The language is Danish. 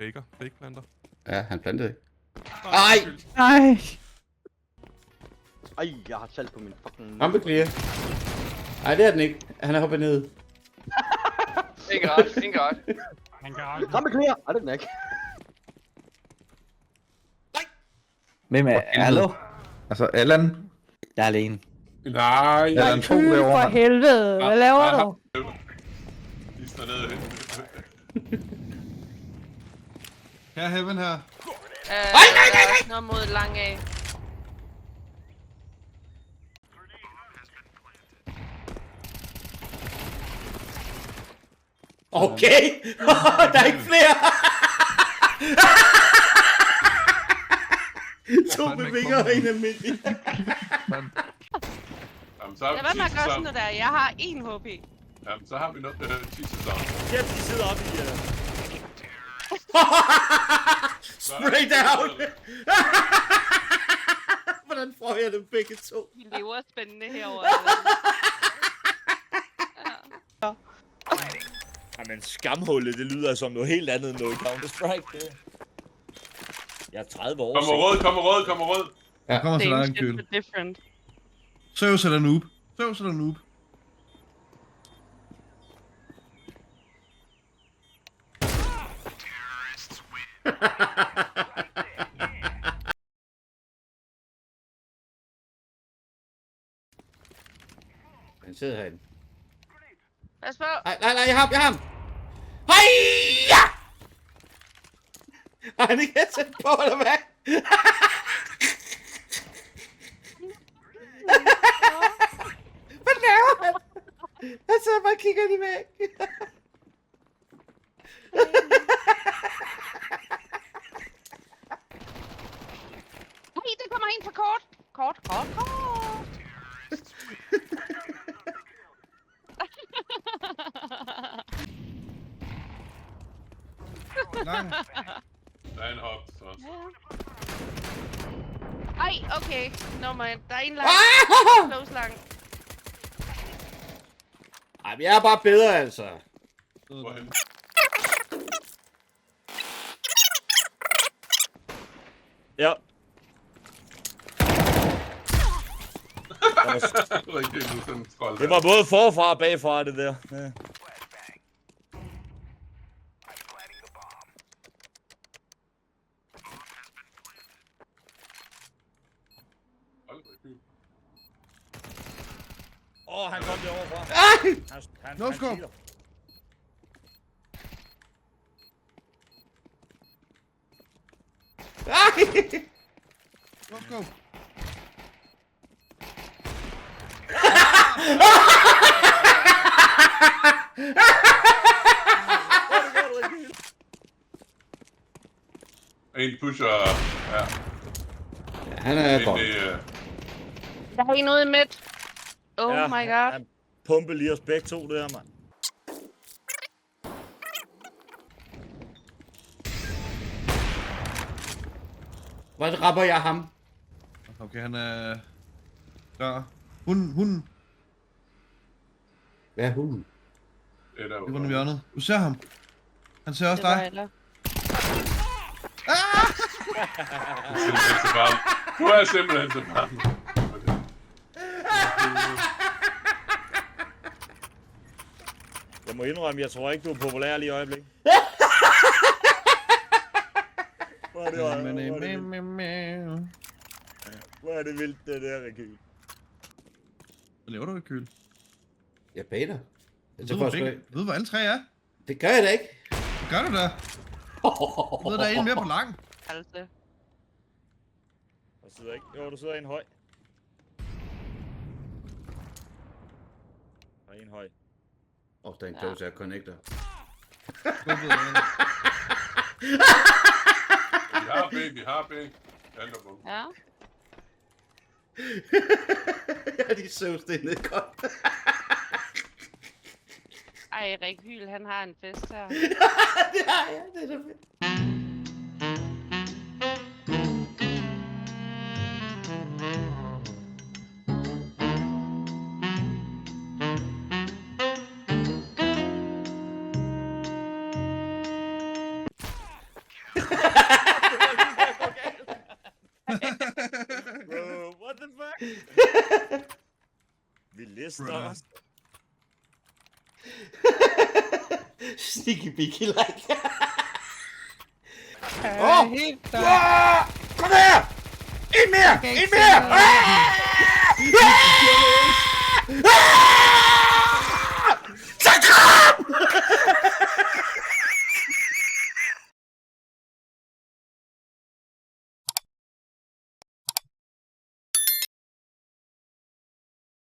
faker. Fake planter. Ja, han plantede ikke. Nej! Nej. Ej, jeg har talt på min fucking... Rampe clear. Nej, det er den ikke. Han er hoppet ned. En garage, en garage. Han kan aldrig. Rampe clear! Ej, det er den ikke. Hvem er... Hallo? Altså, Allan. Jeg er alene. Nej! Allan 2 For derovre. helvede, hvad laver du? De står nede. Her er Heaven her. Nej! Noget mod lang af. Okay! Der er ikke flere! To med vinger og en almindelig. Jamen, så har Lad vi være med at 10 gøre sådan sæsoner. noget der. Jeg har 1 HP. Jamen, så har vi noget 10 sæsoner. Kæft, de sidder oppe i... Spray down! Hvordan får jeg dem begge to? Vi lever spændende herovre. Jamen, skamhullet, det lyder som noget helt andet end noget Counter-Strike, det. Jeg er 30 år. Kommer rød, kommer rød, kommer rød. Der kommer til dig en Same køl. shit, but different. Søvs eller noob. Søvs eller noob. Han sidder herinde. Pas på. Nej, jeg har ham! Hej! Har han ikke headset på, eller hvad? Hvad laver han? Han sidder bare og kigger ind i væg. Nej, det kommer ind for kort. Kort. Lang. Der er en hop, så. Ej, okay. No man. Der er en lang. Close lang. Ej, vi er bare bedre, altså. Hvorhen? Ja. Rigtig nu sådan en trold. Det var både forfra og bagfra, det der. Ja. Han kom derovre fra. No scope. cheater. Let's go. En pusher, ja. Han er godt. Der er en ude i midt. Oh Ja, my god. Han pumper lige os begge to der, mand. Hvordan rapper jeg ham? Okay, han er... Der. Hunden. Hvad er hunden? Det er der Det var den hjørnet. Du ser ham. Han ser også Det var dig. heller. Simpelthen så varm. Du er simpelthen så varm. Jeg må indrømme, jeg tror ikke, du er populær lige i øjeblikket. Hvor er det vildt, det der, Rekyl. Hvad laver du i køl? Jeg bader. Du ved, hvor alle tre er? Det gør jeg da ikke. Gør du da? Du ved, der er en mere på lang. Altså. Der sidder ikke. Jo, du sidder en høj. Der er en høj. Der er en close air connector. Vi har B. Ja. Ja, de søvs det ned godt. Ej, Rik Hyl, han har en fest her. Det har jeg, det er da fedt. Bro, what the fuck? Vi lister Bro. os. Sneaky beaky like. Åh! Kom her! En mere! En mere!